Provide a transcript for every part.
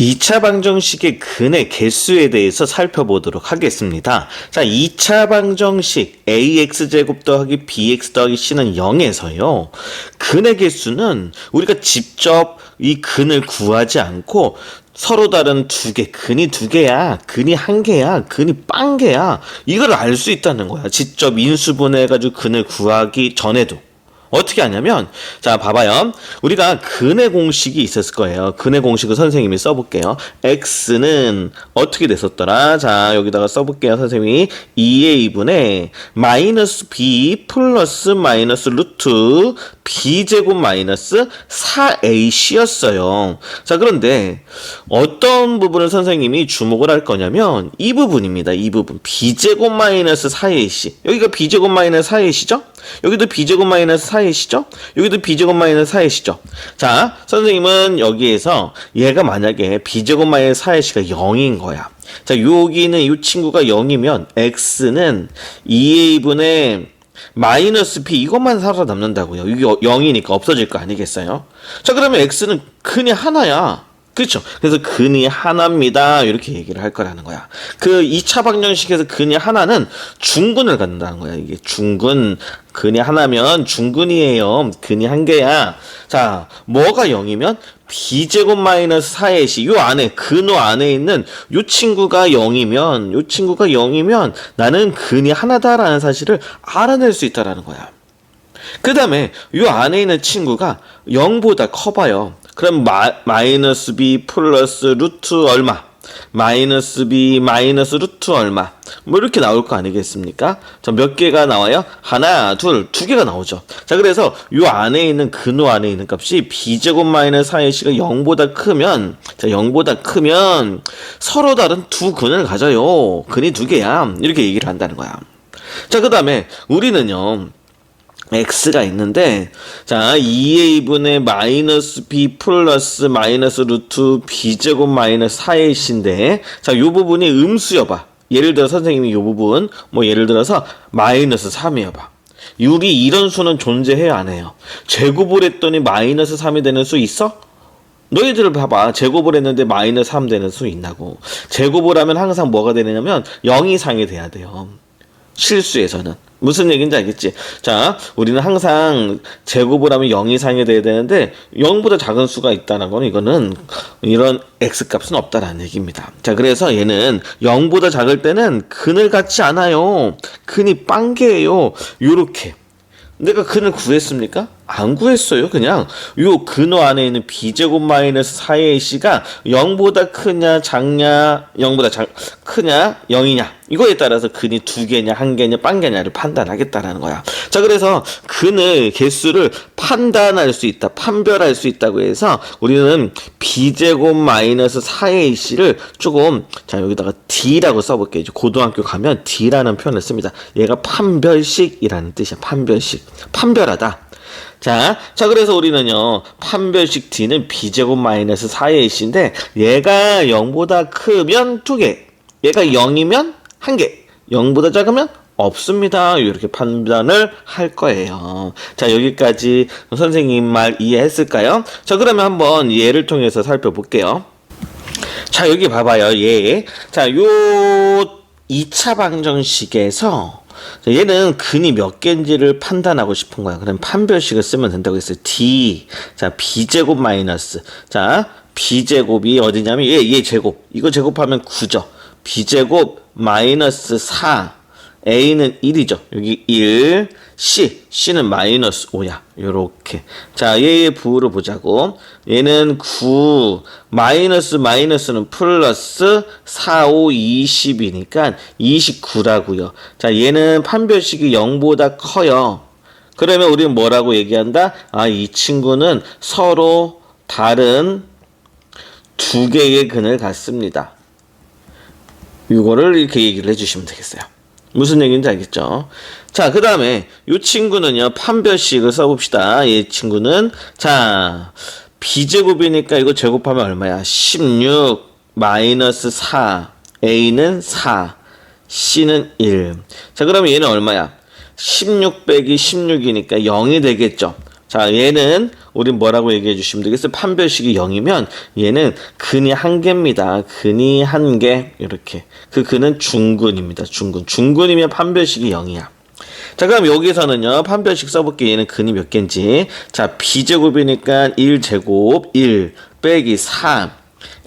2차 방정식의 근의 개수에 대해서 살펴보도록 하겠습니다. 자, 2차 방정식 ax제곱 더하기 bx 더하기 c는 0에서요. 근의 개수는 우리가 직접 이 근을 구하지 않고 서로 다른 두 개, 근이 두 개야, 근이 한 개야, 근이 빵 개야, 이걸 알 수 있다는 거야. 직접 인수분해해가지고 근을 구하기 전에도. 어떻게 하냐면, 자, 봐봐요. 우리가 근의 공식이 있었을 거예요. 근의 공식을 선생님이 써볼게요. x는 어떻게 됐었더라? 자, 여기다가 써볼게요. 선생님이 2a분의 마이너스 b 플러스 마이너스 루트 b제곱 마이너스 4ac였어요. 자, 그런데 어떤 부분을 선생님이 주목을 할 거냐면 이 부분입니다. 이 부분. b제곱 마이너스 4ac. 여기가 b제곱 마이너스 4ac죠? 여기도 b제곱 마이너스 4ac죠? 여기도 b제곱 마이너스 4ac죠? 자, 선생님은 여기에서 얘가 만약에 b제곱 마이너스 4ac가 0인 거야. 자, 여기는 이 친구가 0이면 x는 2a분의 마이너스 b 이것만 살아남는다고요. 이게 0이니까 없어질 거 아니겠어요? 자, 그러면 x는 근이 하나야. 그렇죠. 그래서 근이 하나입니다. 이렇게 얘기를 할 거라는 거야. 그 2차 방정식에서 근이 하나는 중근을 갖는다는 거야. 이게 중근, 근이 하나면 중근이에요. 근이 한 개야. 자, 뭐가 0이면 b제곱 마이너스 4ac 요 안에 근호 안에 있는 요 친구가 0이면 나는 근이 하나다라는 사실을 알아낼 수 있다라는 거야. 그 다음에 요 안에 있는 친구가 0보다 커봐요. 그럼 마이너스 b 플러스 루트 얼마? 마이너스 b 마이너스 루트 얼마? 뭐 이렇게 나올 거 아니겠습니까? 자, 몇 개가 나와요? 하나, 둘, 두 개가 나오죠. 자, 그래서 요 안에 있는 근호 안에 있는 값이 b제곱 마이너스 4ac가 0보다 크면, 자, 0보다 크면 서로 다른 두 근을 가져요. 근이 두 개야. 이렇게 얘기를 한다는 거야. 자, 그 다음에 우리는요. x가 있는데, 자, 2a분의 마이너스 b 플러스 마이너스 루트 b제곱 마이너스 4ac인데, 자, 요 부분이 음수여봐. 예를 들어 선생님이 요 부분, 뭐 예를 들어서 마이너스 3이어봐. 우리 이런 수는 존재해야 안 해요. 제곱을 했더니 마이너스 3이 되는 수 있어? 너희들 봐봐. 제곱을 했는데 마이너스 3 되는 수 있나고. 제곱을 하면 항상 뭐가 되느냐면 0 이상이 돼야 돼요. 실수에서는. 무슨 얘기인지 알겠지? 자, 우리는 항상 제곱을 하면 0 이상이 돼야 되는데 0보다 작은 수가 있다는 거는 이거는 이런 x값은 없다라는 얘기입니다. 자, 그래서 얘는 0보다 작을 때는 근을 갖지 않아요. 근이 빵개예요. 요렇게. 내가 근을 구했습니까? 안 구했어요. 그냥 요 근호 안에 있는 b제곱 마이너스 4ac가 0보다 크냐 작냐 0보다 크냐 0이냐 이거에 따라서 근이 두 개냐 한 개냐 빵 개냐를 판단하겠다라는 거야. 자, 그래서 근의 개수를 판단할 수 있다, 판별할 수 있다고 해서 우리는 b제곱 마이너스 4ac를 조금, 자, 여기다가 d라고 써볼게요. 고등학교 가면 d라는 표현을 씁니다. 얘가 판별식이라는 뜻이야. 판별식, 판별하다. 자, 그래서 우리는요, 판별식 d는 b제곱 마이너스 4ac인데, 얘가 0보다 크면 2개, 얘가 0이면 1개, 0보다 작으면 없습니다. 이렇게 판단을 할 거예요. 자, 여기까지 선생님 말 이해했을까요? 자, 그러면 한번 예를 통해서 살펴볼게요. 자, 여기 봐봐요, 예. 자, 요 2차 방정식에서 얘는 근이 몇 개인지를 판단하고 싶은 거야. 그럼 판별식을 쓰면 된다고 했어요. d. 자, b제곱 마이너스. 자, b제곱이 어디냐면 얘 제곱. 이거 제곱하면 9죠. b제곱 마이너스 4. a는 1이죠. 여기 1. c는 마이너스 5야. 요렇게. 자, 얘의 부호를 보자고. 얘는 9, 마이너스는 플러스 4, 5, 20이니까 29라고요. 자, 얘는 판별식이 0보다 커요. 그러면 우리는 뭐라고 얘기한다? 아, 이 친구는 서로 다른 두 개의 근을 갖습니다. 이거를 이렇게 얘기를 해주시면 되겠어요. 무슨 얘기인지 알겠죠? 자, 그 다음에 이 친구는요, 판별식을 써봅시다. 이 친구는, 자, b제곱이니까 이거 제곱하면 얼마야? 16 마이너스 4, a는 4, c는 1. 자, 그러면 얘는 얼마야? 16 빼기 16이니까 0이 되겠죠? 자, 얘는 우린 뭐라고 얘기해 주시면 되겠어요? 판별식이 0이면 얘는 근이 1개입니다. 근이 1개. 이렇게. 그 근은 중근입니다. 중근. 중근이면 판별식이 0이야. 자, 그럼 여기서는요, 판별식 써볼게요. 얘는 근이 몇 개인지. 자, b제곱이니까 1제곱 1 빼기 3.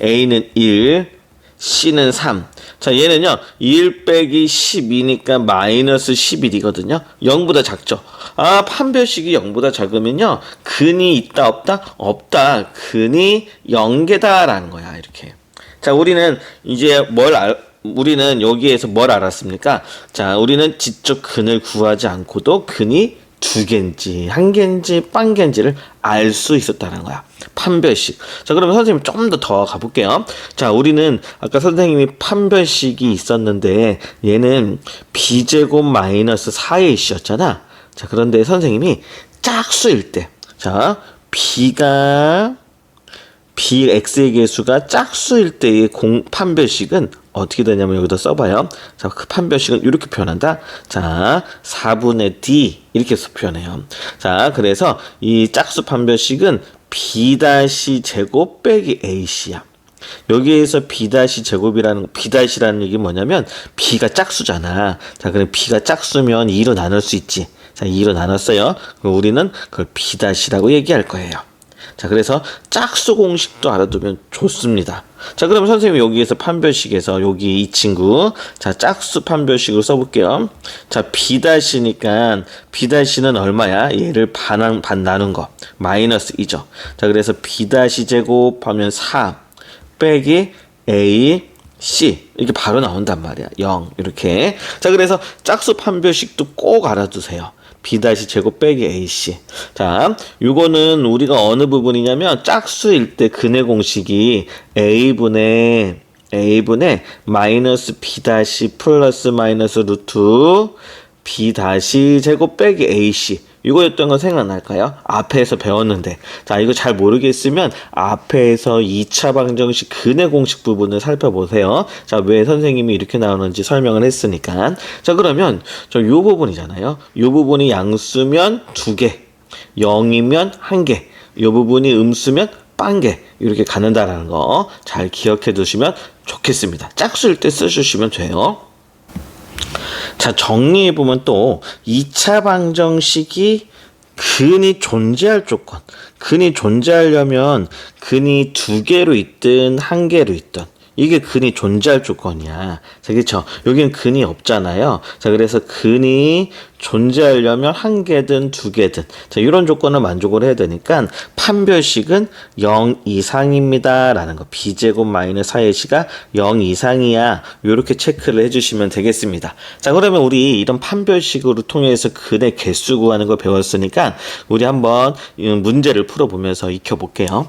a는 1, c는 3. 자, 얘는요, 1 빼기 12니까 마이너스 11이거든요. 0보다 작죠? 아, 판별식이 0보다 작으면요, 근이 있다, 없다? 없다. 근이 0개다라는 거야, 이렇게. 자, 우리는 이제 우리는 여기에서 뭘 알았습니까? 자, 우리는 지적 근을 구하지 않고도 근이 2개인지, 1개인지, 빵개인지를 알 수 있었다는 거야. 판별식. 자, 그러면 선생님 좀 더 가볼게요. 자, 우리는 아까 선생님이 판별식이 있었는데 얘는 b제곱 마이너스 4ac였잖아. 자, 그런데 선생님이 짝수일 때, 자, x의 개수가 짝수일 때의 판별식은 어떻게 되냐면 여기다 써봐요. 자, 그 판별식은 이렇게 표현한다. 자, 4분의 d 이렇게 해서 표현해요. 자, 그래서 이 짝수 판별식은 b-제곱 빼기 ac야. 여기에서 b-제곱이라는 b-라는 얘기 뭐냐면 b가 짝수잖아. 자, 그럼 b가 짝수면 2로 나눌 수 있지. 자, 2로 나눴어요. 그럼 우리는 그걸 b-라고 얘기할 거예요. 자, 그래서 짝수 공식도 알아두면 좋습니다. 자, 그럼 선생님이 여기에서 판별식에서 여기 이 친구, 자, 짝수 판별식으로 써볼게요. 자, b-니까 b-는 얼마야? 얘를 반 나눈 거 마이너스 2죠. 자, 그래서 b-제곱 하면 4 빼기 a c 이렇게 바로 나온단 말이야. 0 이렇게. 자, 그래서 짝수 판별식도 꼭 알아두세요. b-제곱 빼기 ac. 자, 요거는 우리가 어느 부분이냐면 짝수일 때 근의 공식이 a분의 마이너스 b- 플러스 마이너스 루트 b-제곱 빼기 ac. 이거였던 거 생각날까요? 앞에서 배웠는데. 자, 이거 잘 모르겠으면 앞에서 2차 방정식 근의 공식 부분을 살펴보세요. 자, 왜 선생님이 이렇게 나오는지 설명을 했으니까. 자, 그러면 요 부분이잖아요. 요 부분이 양수면 2개, 0이면 1개, 요 부분이 음수면 빵개 이렇게 갖는다라는 거 잘 기억해 두시면 좋겠습니다. 짝수일 때 써주시면 돼요. 자, 정리해보면 또 2차 방정식이 근이 존재할 조건. 근이 존재하려면 근이 2개로 있든 1개로 있든 이게 근이 존재할 조건이야. 자, 그렇죠? 여기는 근이 없잖아요. 자, 그래서 근이 존재하려면 1개든 2개든 자, 이런 조건을 만족을 해야 되니까 판별식은 0 이상입니다 라는 거. b제곱 마이너스 4ac가 0 이상이야. 이렇게 체크를 해주시면 되겠습니다. 자, 그러면 우리 이런 판별식으로 통해서 근의 개수 구하는 걸 배웠으니까 우리 한번 문제를 풀어보면서 익혀볼게요.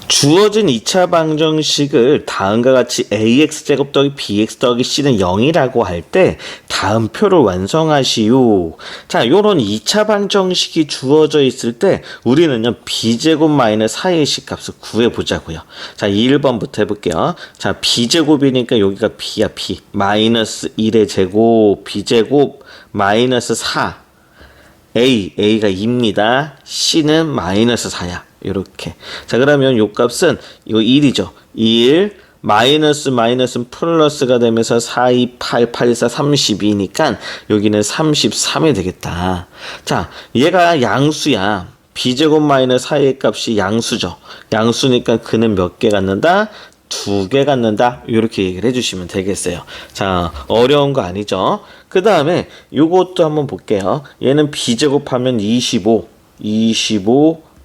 주어진 2차 방정식을 다음과 같이 ax제곱 더하기 bx 더하기 c는 0이라고 할 때 다음 표를 완성하시오. 자, 요런 2차 방정식이 주어져 있을 때 우리는요 b제곱 마이너스 4ac 값을 구해보자고요. 자, 1번부터 해볼게요. 자, b제곱이니까 여기가 b야. b 마이너스 1의 제곱 b제곱 마이너스 4 a가 2입니다. c는 마이너스 4야. 이렇게. 자, 그러면 요 값은 이거 1이죠. 1 마이너스는 플러스가 되면서 4, 2, 8, 8, 4, 32니까 여기는 33이 되겠다. 자, 얘가 양수야. b제곱 마이너스 4의 값이 양수죠. 양수니까 그는 몇 개 갖는다? 2개 갖는다. 이렇게 얘기를 해주시면 되겠어요. 자, 어려운 거 아니죠? 그 다음에 요것도 한번 볼게요. 얘는 b제곱하면 25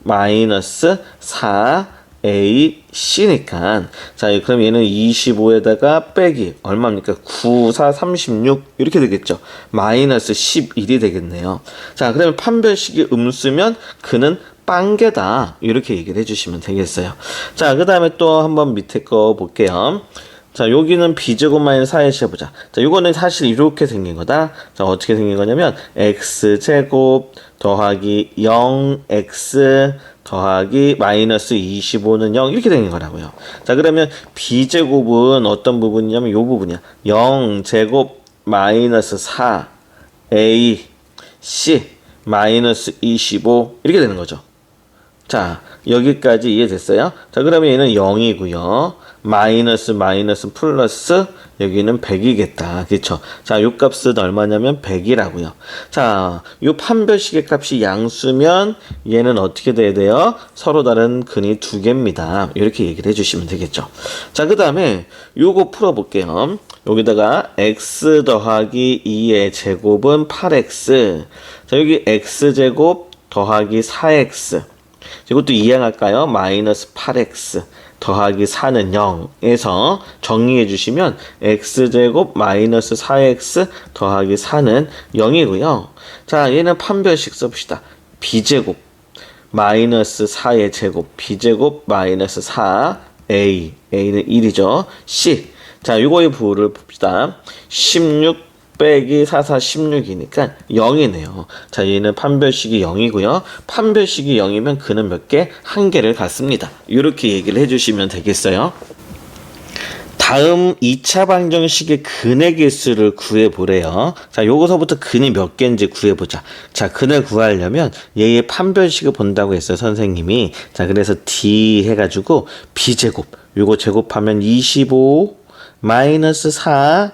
마이너스 4ac니까 자, 그럼 얘는 25에다가 빼기 얼마입니까? 9, 4, 36 이렇게 되겠죠. 마이너스 11이 되겠네요. 자, 그러면 판별식이 음수면 그는 빵개다 이렇게 얘기를 해주시면 되겠어요. 자, 그 다음에 또 한번 밑에 거 볼게요. 자, 여기는 b제곱 마이너스 4ac 해보자. 자, 요거는 사실 이렇게 생긴 거다. 자, 어떻게 생긴 거냐면 x제곱 더하기 0x 더하기 마이너스 25는 0 이렇게 생긴 거라고요. 자, 그러면 b제곱은 어떤 부분이냐면 요 부분이야. 0제곱 마이너스 4ac 마이너스 25 이렇게 되는 거죠. 자, 여기까지 이해됐어요? 자, 그러면 얘는 0이고요. 마이너스 플러스 여기는 100이겠다. 그쵸? 자, 요 값은 얼마냐면 100이라고요. 자, 요 판별식의 값이 양수면 얘는 어떻게 돼야 돼요? 서로 다른 근이 두 개입니다. 이렇게 얘기를 해주시면 되겠죠. 자, 그 다음에 요거 풀어볼게요. 여기다가 x 더하기 2의 제곱은 8x. 자, 여기 x제곱 더하기 4x. 이것도 이항할까요? 마이너스 8x 더하기 4는 0에서 정리해 주시면 x제곱 마이너스 4x 더하기 4는 0이고요. 자, 얘는 판별식 써봅시다. b제곱 마이너스 4의 제곱 b제곱 마이너스 4 a는 1이죠. c 자, 요거의 부호를 봅시다. 16 빼기 4, 16이니까 0이네요. 자, 얘는 판별식이 0이고요. 판별식이 0이면 근은 몇 개? 한 개를 갖습니다. 이렇게 얘기를 해주시면 되겠어요. 다음 2차 방정식의 근의 개수를 구해보래요. 자, 요거서부터 근이 몇 개인지 구해보자. 자, 근을 구하려면 얘의 판별식을 본다고 했어요, 선생님이. 자, 그래서 D 해가지고 B제곱. 요거 제곱하면 25 마이너스 4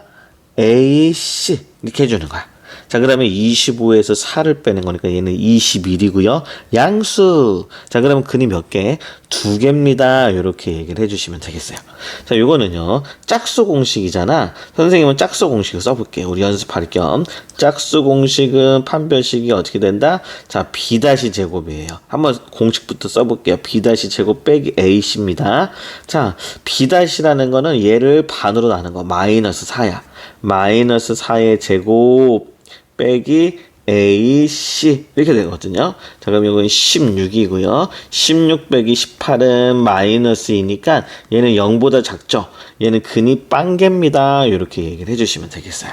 AC 이렇게 해주는 거야. 자, 그러면 25에서 4를 빼는 거니까 얘는 21이고요. 양수. 자, 그러면 근이 몇 개? 두 개입니다. 이렇게 얘기를 해주시면 되겠어요. 자, 요거는요. 짝수 공식이잖아. 선생님은 짝수 공식을 써볼게요. 우리 연습할 겸. 짝수 공식은 판별식이 어떻게 된다? 자, B-제곱이에요. 한번 공식부터 써볼게요. B-제곱 빼기 AC입니다. 자, B-라는 거는 얘를 반으로 나눈 거. 마이너스 4야. 마이너스 4의 제곱 빼기 AC 이렇게 되거든요. 자, 그럼 이건 16이고요. 16 빼기 18은 마이너스 2니까 얘는 0보다 작죠. 얘는 근이 빵개입니다. 이렇게 얘기를 해주시면 되겠어요.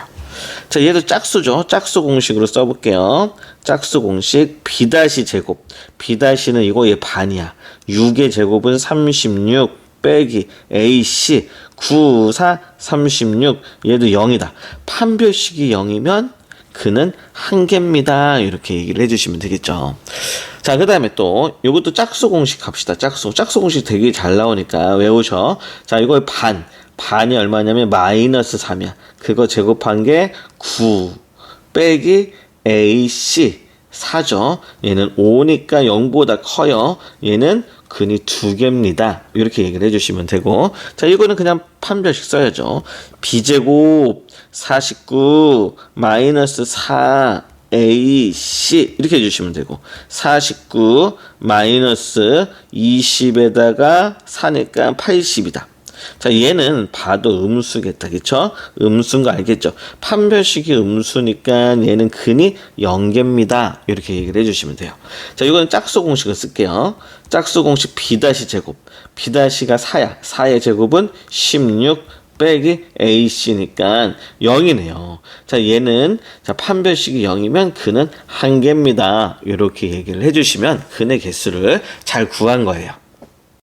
자, 얘도 짝수죠. 짝수 공식으로 써볼게요. 짝수 공식 B-제곱. B-는 이거 얘 반이야. 6의 제곱은 36 빼기 AC 9, 4, 36 얘도 0이다. 판별식이 0이면 근은 한 개입니다. 이렇게 얘기를 해주시면 되겠죠. 자, 그 다음에 또 이것도 짝수 공식 갑시다. 짝수 공식 되게 잘 나오니까 외우셔. 자, 이거 반이 얼마냐면 마이너스 3이야. 그거 제곱한 게 9 빼기 AC 4죠. 얘는 5니까 0보다 커요. 얘는 근이 두 개입니다. 이렇게 얘기를 해주시면 되고, 자, 이거는 그냥 판별식 써야죠. B제곱 49 마이너스 4 AC 이렇게 해주시면 되고, 49 마이너스 20에다가 4니까 80이다. 자, 얘는 봐도 음수겠다. 그쵸? 음수인 거 알겠죠? 판별식이 음수니까 얘는 근이 0개입니다. 이렇게 얘기를 해주시면 돼요. 자, 이거는 짝수 공식을 쓸게요. 짝수 공식 B-제곱. B-가 4야. 4의 제곱은 16 빼기 AC니까 0이네요. 자, 얘는 자, 판별식이 0이면 근은 한 개입니다. 이렇게 얘기를 해주시면 근의 개수를 잘 구한 거예요.